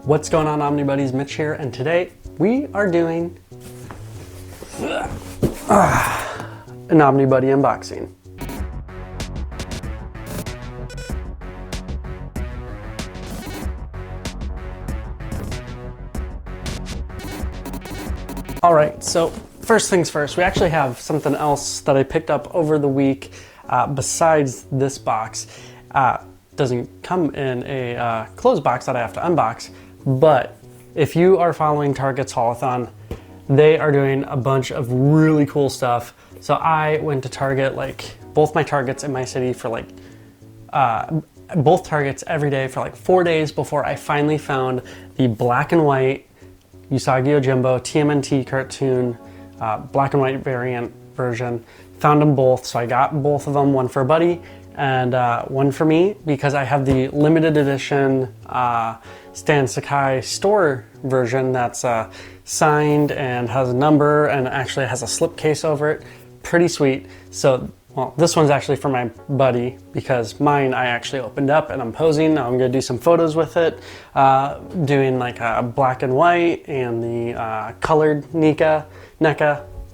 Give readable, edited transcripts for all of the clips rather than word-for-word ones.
What's going on, Omnibuddies? Mitch here, and today we are doing an Omnibuddy unboxing. Alright, so first things first, we actually have something else that I picked up over the week besides this box. Doesn't come in a closed box that I have to unbox, but if you are following Target's Haulathon, they are doing a bunch of really cool stuff. So I went to Target, like both my Targets in my city for like, both Targets every day for like 4 days before I finally found the black and white Usagi Yojimbo TMNT cartoon, black and white version. Found them both, so I got both of them, one for a buddy and one for me, because I have the limited edition Stan Sakai store version that's signed and has a number and actually has a slipcase over it. Pretty sweet. So, well, this one's actually for my buddy because mine I actually opened up and I'm posing. Now I'm gonna do some photos with it, doing like a black and white and the colored NECA.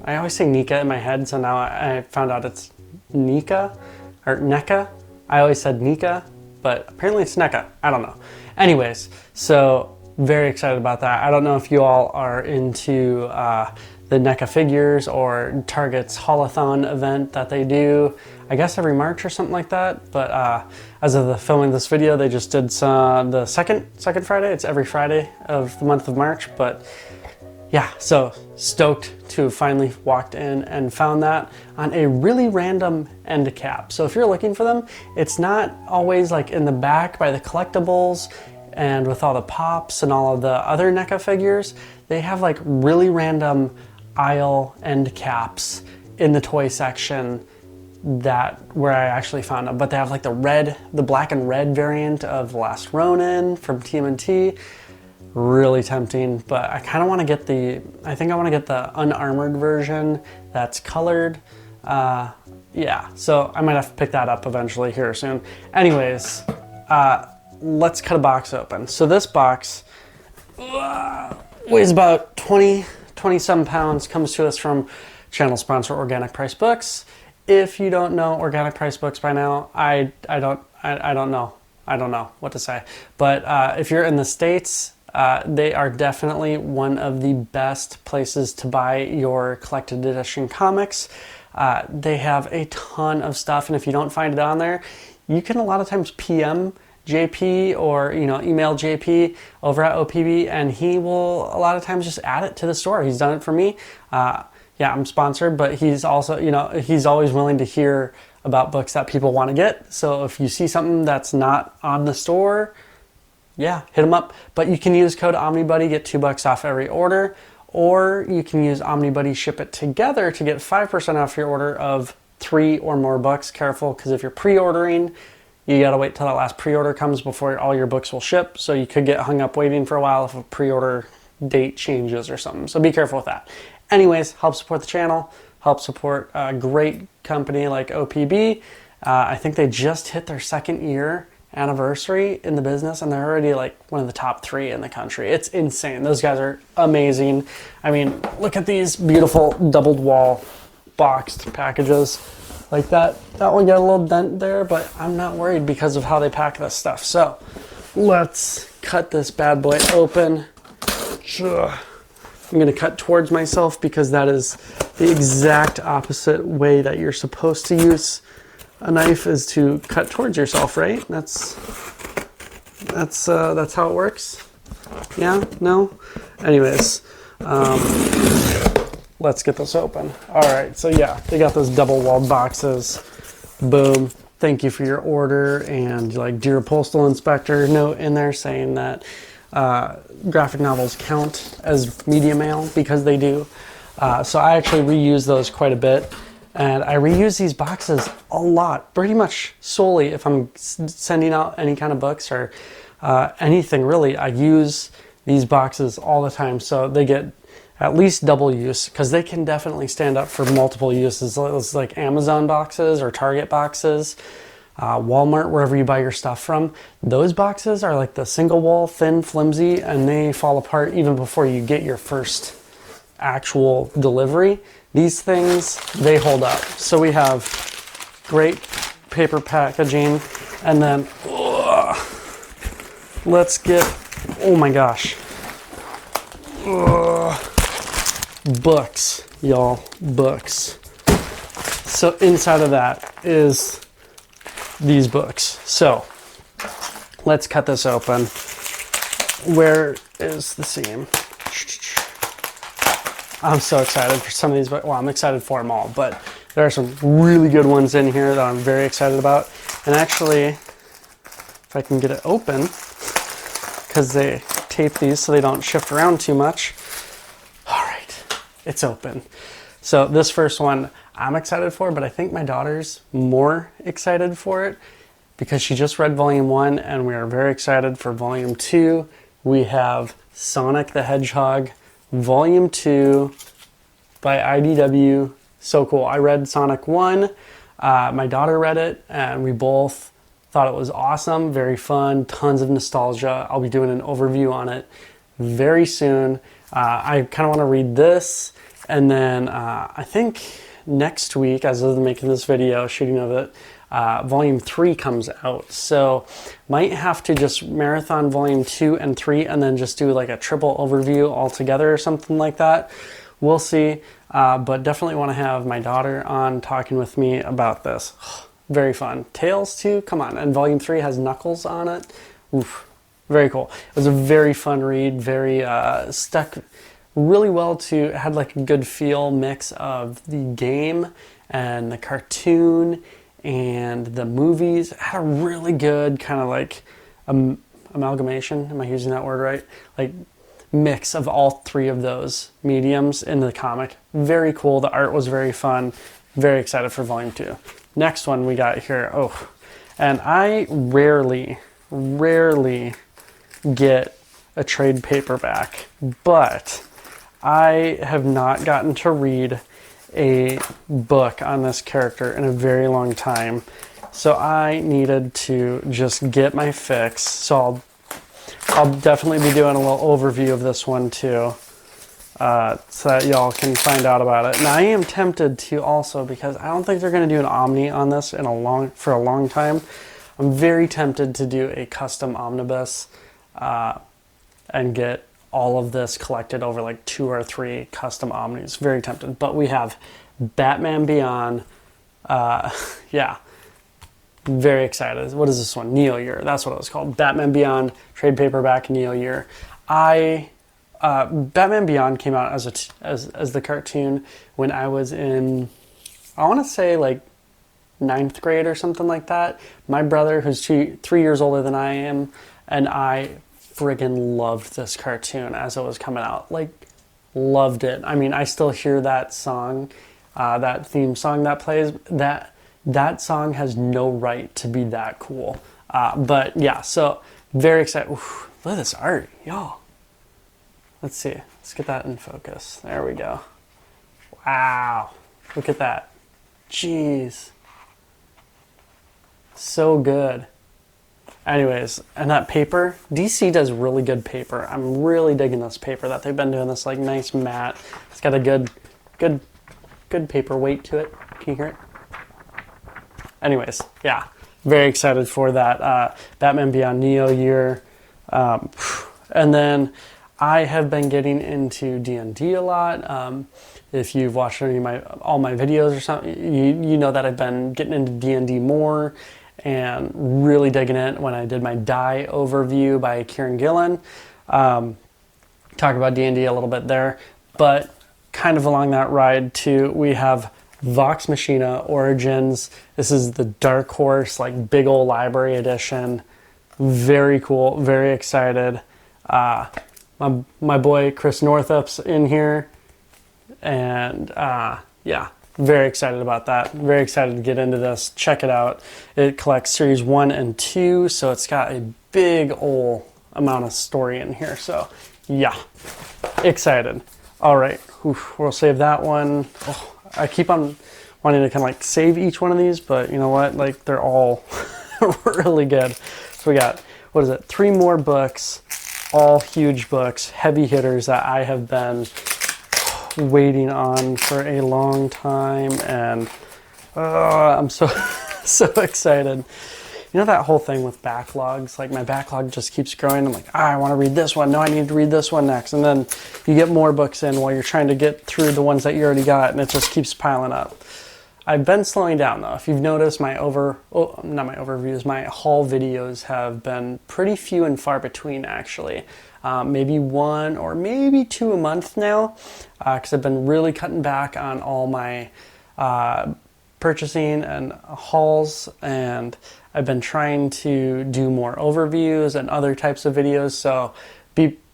I always say NECA in my head, so now I found out it's NECA or NECA. I always said NECA, but apparently it's NECA. I don't know. Anyways, so very excited about that. I don't know if you all are into the NECA figures or Target's Haulathon event that they do, I guess every March or something like that. But as of the filming this video, they just did the second Friday. It's every Friday of the month of March, but yeah, so stoked to have finally walked in and found that on a really random end cap. So if you're looking for them, it's not always like in the back by the collectibles and with all the pops and all of the other NECA figures. They have like really random aisle end caps in the toy section where I actually found them. But they have like the black and red variant of The Last Ronin from TMNT. Really tempting, but I kind of want to get I think I want to get the unarmored version that's colored. Yeah, so I might have to pick that up eventually here soon. Anyways, let's cut a box open. So this box weighs about 20 some pounds, comes to us from channel sponsor Organic Price Books. If you don't know Organic Price Books by now, I don't know what to say. But if you're in the States, they are definitely one of the best places to buy your collected edition comics. They have a ton of stuff, and if you don't find it on there, you can a lot of times PM JP or email JP over at OPB, and he will a lot of times just add it to the store. He's done it for me. Yeah, I'm sponsored, but he's also he's always willing to hear about books that people want to get. So if you see something that's not on the store, yeah, hit him up. But you can use code Omnibuddy, get $2 off every order, or you can use Omnibuddy Ship It Together to get 5% off your order of 3 or more books. Careful, because if you're pre-ordering, you gotta wait till that last pre-order comes before all your books will ship. So you could get hung up waiting for a while if a pre-order date changes or something. So be careful with that. Anyways, help support the channel, help support a great company like OPB. I think they just hit their 2nd year anniversary in the business, and they're already like one of the top 3 in the country. It's insane. Those guys are amazing. I mean, look at these beautiful doubled wall boxed packages like that. That one got a little dent there, but I'm not worried because of how they pack this stuff. So let's cut this bad boy open. I'm gonna cut towards myself because that is the exact opposite way that you're supposed to use a knife, is to cut towards yourself, right? That's how it works. Yeah? No? Anyways, let's get this open. All right, so yeah, they got those double-walled boxes. Boom. Thank you for your order, and like Dear Postal Inspector note in there saying that graphic novels count as media mail, because they do. So I actually reuse those quite a bit. And I reuse these boxes a lot, pretty much solely if I'm sending out any kind of books or anything really. I use these boxes all the time, so they get at least double use, because they can definitely stand up for multiple uses. It's like Amazon boxes or Target boxes. Walmart, wherever you buy your stuff from. Those boxes are like the single wall, thin, flimsy, and they fall apart even before you get your first actual delivery. These things, they hold up. So we have great paper packaging, and then let's get, oh my gosh, books, y'all, books. So inside of that is these books. So let's cut this open. Where is the seam? I'm so excited for some of these, well, I'm excited for them all, but there are some really good ones in here that I'm very excited about. And actually, if I can get it open, because they tape these so they don't shift around too much. All right, it's open. So this first one I'm excited for, but I think my daughter's more excited for it because she just read volume 1 and we are very excited for volume 2. We have Sonic the Hedgehog, volume 2 by IDW. So cool. I read Sonic 1, my daughter read it, and we both thought it was awesome, very fun, tons of nostalgia. I'll be doing an overview on it very soon. I kind of want to read this, and then I think next week, as of making this video, shooting of it, volume 3 comes out. So might have to just marathon volume 2 and 3 and then just do like a triple overview all together or something like that. We'll see. But definitely want to have my daughter on talking with me about this. Very fun. Tails too, come on. And volume 3 has Knuckles on it. Oof, very cool. It was a very fun read, very stuck really well to, had like a good feel mix of the game and the cartoon and the movies. It had a really good kind of like amalgamation, am I using that word right? Like mix of all 3 of those mediums in the comic. Very cool. The art was very fun. Very excited for volume 2. Next one we got here. Oh, and I rarely get a trade paperback, but I have not gotten to read a book on this character in a very long time. So I needed to just get my fix. So I'll definitely be doing a little overview of this one too, so that y'all can find out about it. And I am tempted to also, because I don't think they're going to do an Omni on this for a long time. I'm very tempted to do a custom omnibus and get all of this collected over like 2 or 3 custom omnis. Very tempted. But we have Batman Beyond. Yeah. Very excited. What is this one? Neo Year. That's what it was called. Batman Beyond trade paperback Neo Year. Batman Beyond came out as the cartoon when I was in, I want to say like 9th grade or something like that. My brother, who's 3 years older than I am, and I friggin' loved this cartoon as it was coming out. Like, loved it. I mean, I still hear that song, that theme song that plays. That song has no right to be that cool. But yeah, so very excited. Oof, look at this art, y'all. Let's see. Let's get that in focus. There we go. Wow. Look at that. Jeez. So good. Anyways, and that paper, DC does really good paper. I'm really digging this paper that they've been doing, this like nice matte. It's got a good paper weight to it. Can you hear it? Anyways, yeah, very excited for that. Batman Beyond Neo Year. And then I have been getting into D&D a lot. If you've watched all my videos or something, you know that I've been getting into D&D more and really digging it. When I did my Die overview by Kieran Gillen, talk about D&D a little bit there, but kind of along that ride too, we have Vox Machina Origins. This is the Dark Horse, like big old library edition. Very cool, very excited. My boy Chris Northup's in here, and yeah, very excited about that. Very excited to get into this. Check it out. It collects series 1 and 2, so it's got a big old amount of story in here. So yeah, excited. All right, we'll save that one. Oh, I keep on wanting to kind of like save each one of these, but you know what? Like they're all really good. So we got, what is it? 3 more books, all huge books, heavy hitters that I have been waiting on for a long time, and I'm so so excited. You know that whole thing with backlogs? Like my backlog just keeps growing. I'm like, I want to read this one. No, I need to read this one next. And then you get more books in while you're trying to get through the ones that you already got, and it just keeps piling up. I've been slowing down though. If you've noticed, my haul videos have been pretty few and far between actually. Maybe 1 or maybe 2 a month now, because I've been really cutting back on all my purchasing and hauls, and I've been trying to do more overviews and other types of videos, so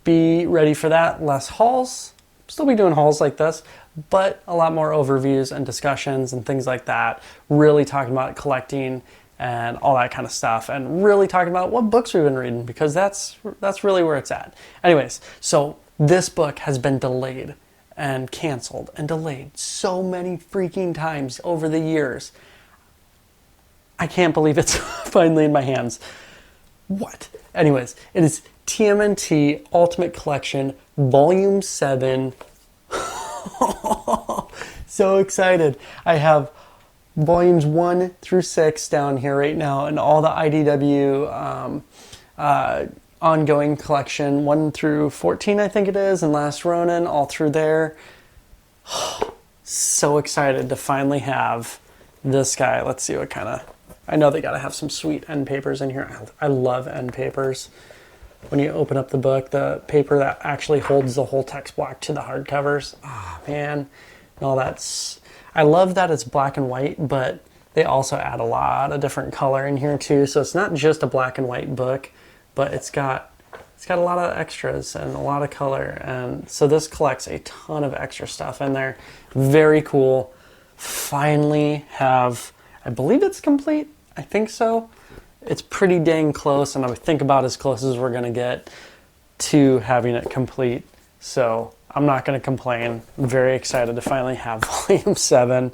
be ready for that. Less hauls, still be doing hauls like this, but a lot more overviews and discussions and things like that, really talking about collecting and all that kind of stuff, and really talking about what books we've been reading, because that's really where it's at. Anyways, so this book has been delayed and canceled and delayed so many freaking times over the years. I can't believe it's finally in my hands. What? Anyways, it is TMNT Ultimate Collection Volume 7. So excited. I have volumes 1 through 6 down here right now, and all the IDW ongoing collection, 1 through 14 I think it is, and Last Ronin, all through there. So excited to finally have this guy. Let's see what kind of, I know they gotta have some sweet end papers in here. I love end papers. When you open up the book, the paper that actually holds the whole text block to the hardcovers. Oh man, and all that's, I love that it's black and white, but they also add a lot of different color in here too. So it's not just a black and white book, but it's got a lot of extras and a lot of color. And so this collects a ton of extra stuff in there. Very cool. Finally have, I believe it's complete. I think so. It's pretty dang close, and I think about as close as we're gonna get to having it complete. So I'm not gonna complain. I'm very excited to finally have volume 7.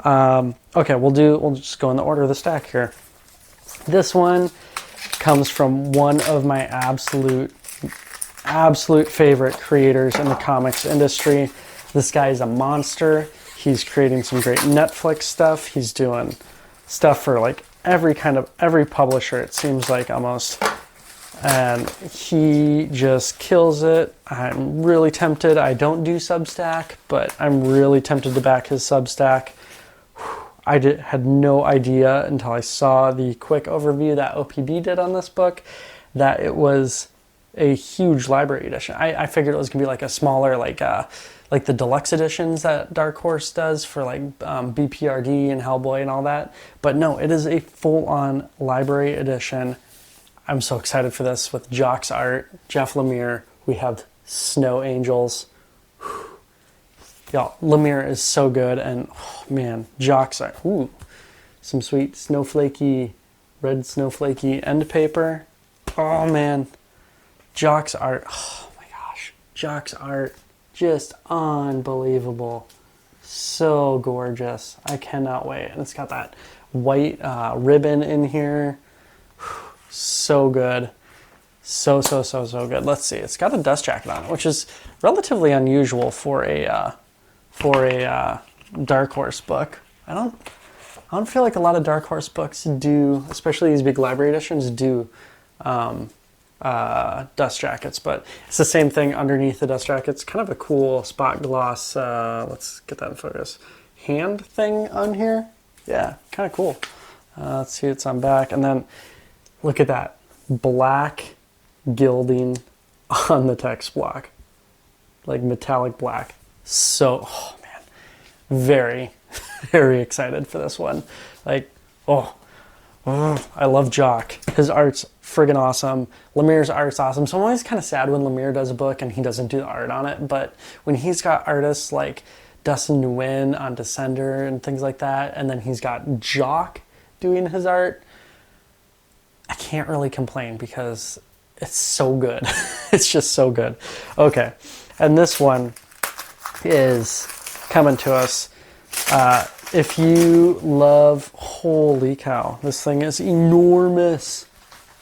Okay, we'll just go in the order of the stack here. This one comes from one of my absolute favorite creators in the comics industry. This guy is a monster. He's creating some great Netflix stuff. He's doing stuff for like every publisher, it seems like, almost. And he just kills it. I'm really tempted. I don't do Substack, but I'm really tempted to back his Substack. I had no idea until I saw the quick overview that OPB did on this book that it was a huge library edition. I figured it was gonna be like a smaller, like the deluxe editions that Dark Horse does for like BPRD and Hellboy and all that. But no, it is a full-on library edition. I'm so excited for this with Jock's art, Jeff Lemire. We have Snow Angels. Y'all, Lemire is so good, and oh man, Jock's art. Ooh, some sweet red snowflakey end paper. Oh man, Jock's art. Oh my gosh, Jock's art, just unbelievable. So gorgeous. I cannot wait. And it's got that white ribbon in here. So good. So good. Let's see. It's got a dust jacket on it, which is relatively unusual for a Dark Horse book. I don't feel like a lot of Dark Horse books do, especially these big library editions, do dust jackets, but it's the same thing underneath the dust jackets. Kind of a cool spot gloss, let's get that in focus, hand thing on here. Yeah, kind of cool. Let's see, it's on back. And then look at that black gilding on the text block, like metallic black. So, oh man, very, very excited for this one. Like, I love Jock. His art's friggin' awesome. Lemire's art's awesome. So I'm always kind of sad when Lemire does a book and he doesn't do the art on it. But when he's got artists like Dustin Nguyen on Descender and things like that, and then he's got Jock doing his art, I can't really complain because it's so good. It's just so good. Okay, and this one is coming to us if you love, holy cow, this thing is enormous.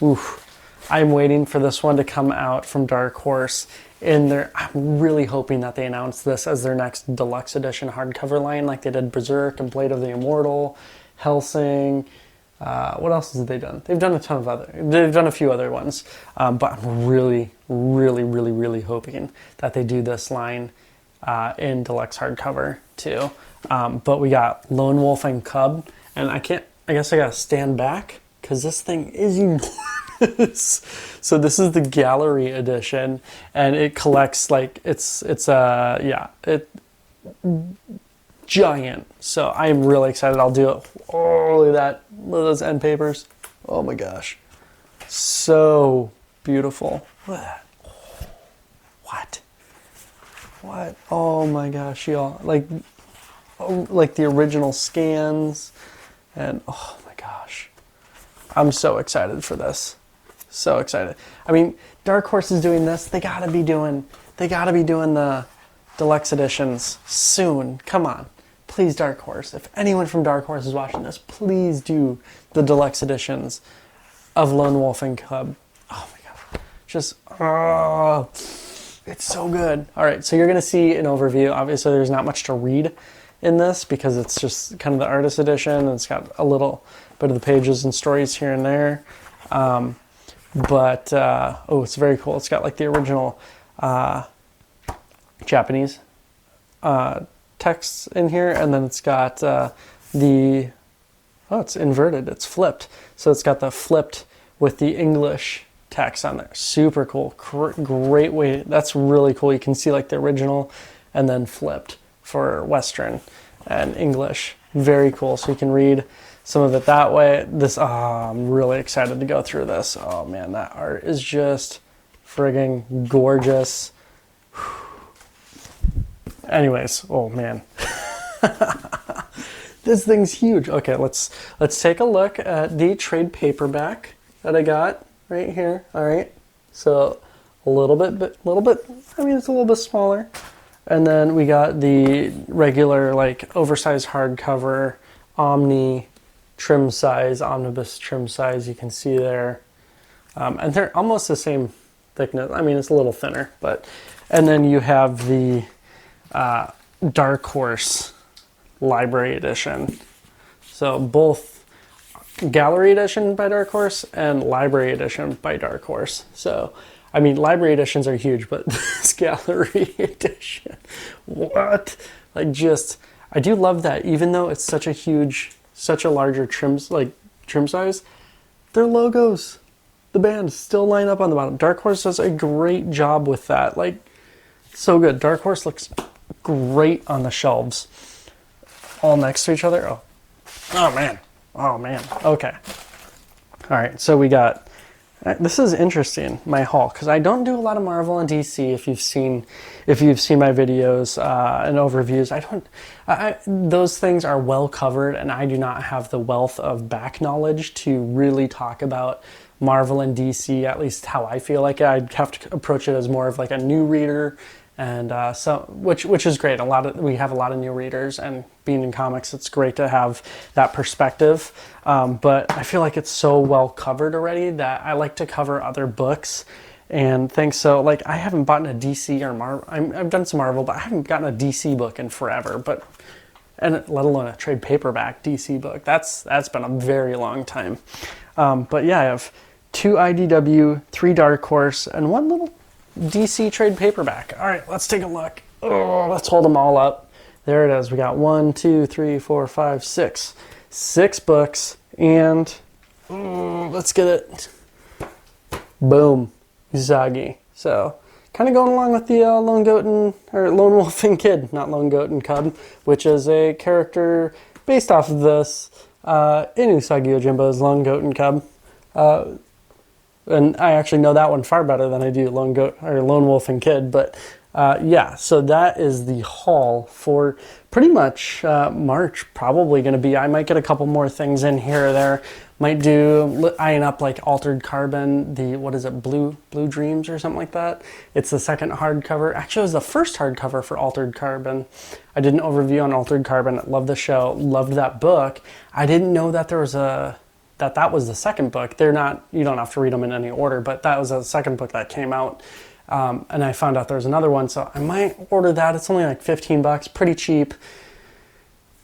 Oof. I'm waiting for this one to come out from Dark Horse. I'm really hoping that they announce this as their next deluxe edition hardcover line, like they did Berserk and Blade of the Immortal, Hellsing. What else have they done? They've done a few other ones. But I'm really, really, really, really hoping that they do this line in deluxe hardcover too. But we got Lone Wolf and Cub, and I guess I gotta stand back because this thing is enormous. So this is the gallery edition, and it collects it's giant. So I am really excited. I'll do it. Oh, look at that! Look at those end papers. Oh my gosh, so beautiful. Look at that. What? Oh my gosh, y'all! Like the original scans, and oh my gosh, I'm so excited for this. So excited. I mean, Dark Horse is doing this. They gotta be doing the deluxe editions soon. Come on. Please, Dark Horse. If anyone from Dark Horse is watching this, please do the deluxe editions of Lone Wolf and Cub. Oh my god. It's so good. All right, so you're gonna see an overview. Obviously, there's not much to read in this because it's just kind of the artist edition, and it's got a little bit of the pages and stories here and there. But it's very cool. It's got like the original Japanese texts in here, and then it's got it's inverted. It's flipped. So it's got the flipped with the English text on there. Super cool. Great way. That's really cool. You can see like the original and then flipped for Western and English. Very cool. So you can read some of it that way. I'm really excited to go through this. Oh man, that art is just friggin' gorgeous. Anyways, oh man. This thing's huge. Okay, let's take a look at the trade paperback that I got right here. All right, so a little bit. I mean, it's a little bit smaller. And then we got the regular, like, oversized hardcover, Omni trim size, omnibus trim size. You can see there, and they're almost the same thickness. I mean, it's a little thinner, but. And then you have the Dark Horse Library Edition. So both Gallery Edition by Dark Horse and Library Edition by Dark Horse. So, I mean, Library Editions are huge, but this Gallery Edition, what? Like, just, I do love that. Even though it's such a larger trim size, their logos, the bands still line up on the bottom. Dark Horse does a great job with that. Like, so good. Dark Horse looks great on the shelves, all next to each other. Oh man. Okay. All right. So we got. This is interesting. My haul, because I don't do a lot of Marvel and DC. If you've seen my videos and overviews, those things are well covered, and I do not have the wealth of back knowledge to really talk about Marvel and DC. At least how I feel like it. I'd have to approach it as more of like a new reader. And which is great. We have a lot of new readers, and being in comics, it's great to have that perspective. But I feel like it's so well covered already that I like to cover other books and things. So like I haven't bought a DC or Marvel. I've done some Marvel, but I haven't gotten a DC book in forever. And let alone a trade paperback DC book. That's been a very long time. But yeah, I have 2 IDW, 3 Dark Horse, and 1 little DC trade paperback. All right, let's take a look. Let's hold them all up. There it is. We got 1, 2, 3, 4, 5, 6. 6 books, and let's get it. Boom, Usagi. So, kind of going along with the Lone Wolf and Kid, not Lone Goat and Cub, which is a character based off of this in Usagi Yojimbo's Lone Goat and Cub. And I actually know that one far better than I do Lone Wolf and Kid. But yeah, so that is the haul for pretty much March. Probably going to be. I might get a couple more things in here or there, Might do eyeing up like Altered Carbon, the what is it, Blue Dreams or something like that. It's the second hardcover. Actually, it was the first hardcover for Altered Carbon. I did an overview on Altered Carbon. Loved the show. Loved that book. I didn't know that there was that was the second book. They're not. You don't have to read them in any order, but that was the second book that came out. And I found out there was another one, so I might order that. It's only like $15, pretty cheap.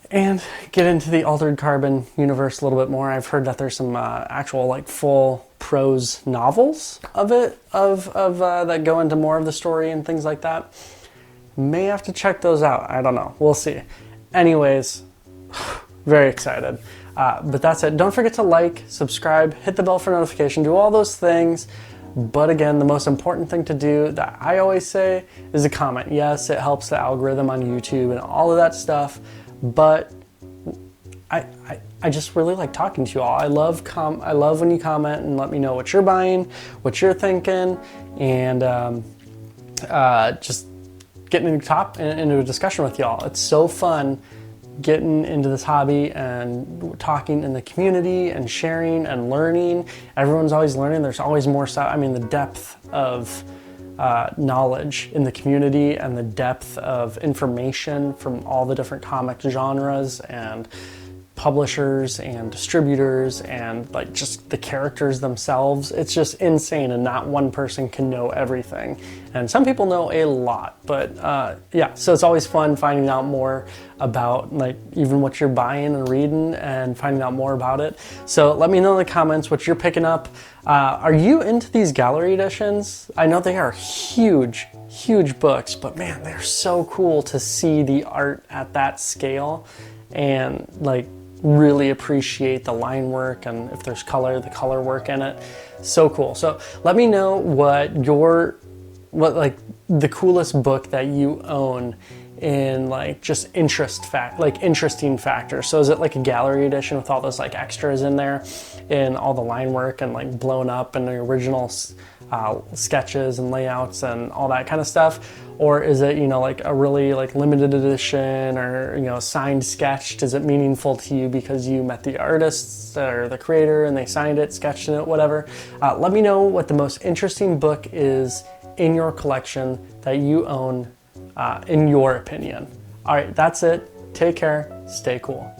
And get into the Altered Carbon universe a little bit more. I've heard that there's some actual like full prose novels of it, that go into more of the story and things like that. May have to check those out. I don't know. We'll see. Anyways, very excited. But that's it. Don't forget to like, subscribe, hit the bell for notification, do all those things. But again, the most important thing to do that I always say is a comment. Yes, it helps the algorithm on YouTube and all of that stuff. But I just really like talking to you all. I love when you comment and let me know what you're buying, what you're thinking, and just getting into a discussion with y'all. It's so fun getting into this hobby and talking in the community and sharing and learning. Everyone's always learning. There's always more stuff. I mean, the depth of knowledge in the community and the depth of information from all the different comic genres and publishers and distributors and like just the characters themselves. It's just insane, and not one person can know everything. And some people know a lot, but yeah, so it's always fun finding out more about like even what you're buying and reading and finding out more about it. So let me know in the comments what you're picking up. Are you into these gallery editions? I know they are huge books, but man, they're so cool to see the art at that scale and like really appreciate the line work, and if there's color, the color work in it. So cool. So let me know what like the coolest book that you own in like just interesting factors. So is it like a gallery edition with all those like extras in there and all the line work and like blown up and the original sketches and layouts and all that kind of stuff? Or is it, you know, like a really like limited edition or, you know, signed sketched? Is it meaningful to you because you met the artists or the creator and they signed it, sketched it, whatever? Let me know what the most interesting book is in your collection that you own, in your opinion. All right, that's it. Take care. Stay cool.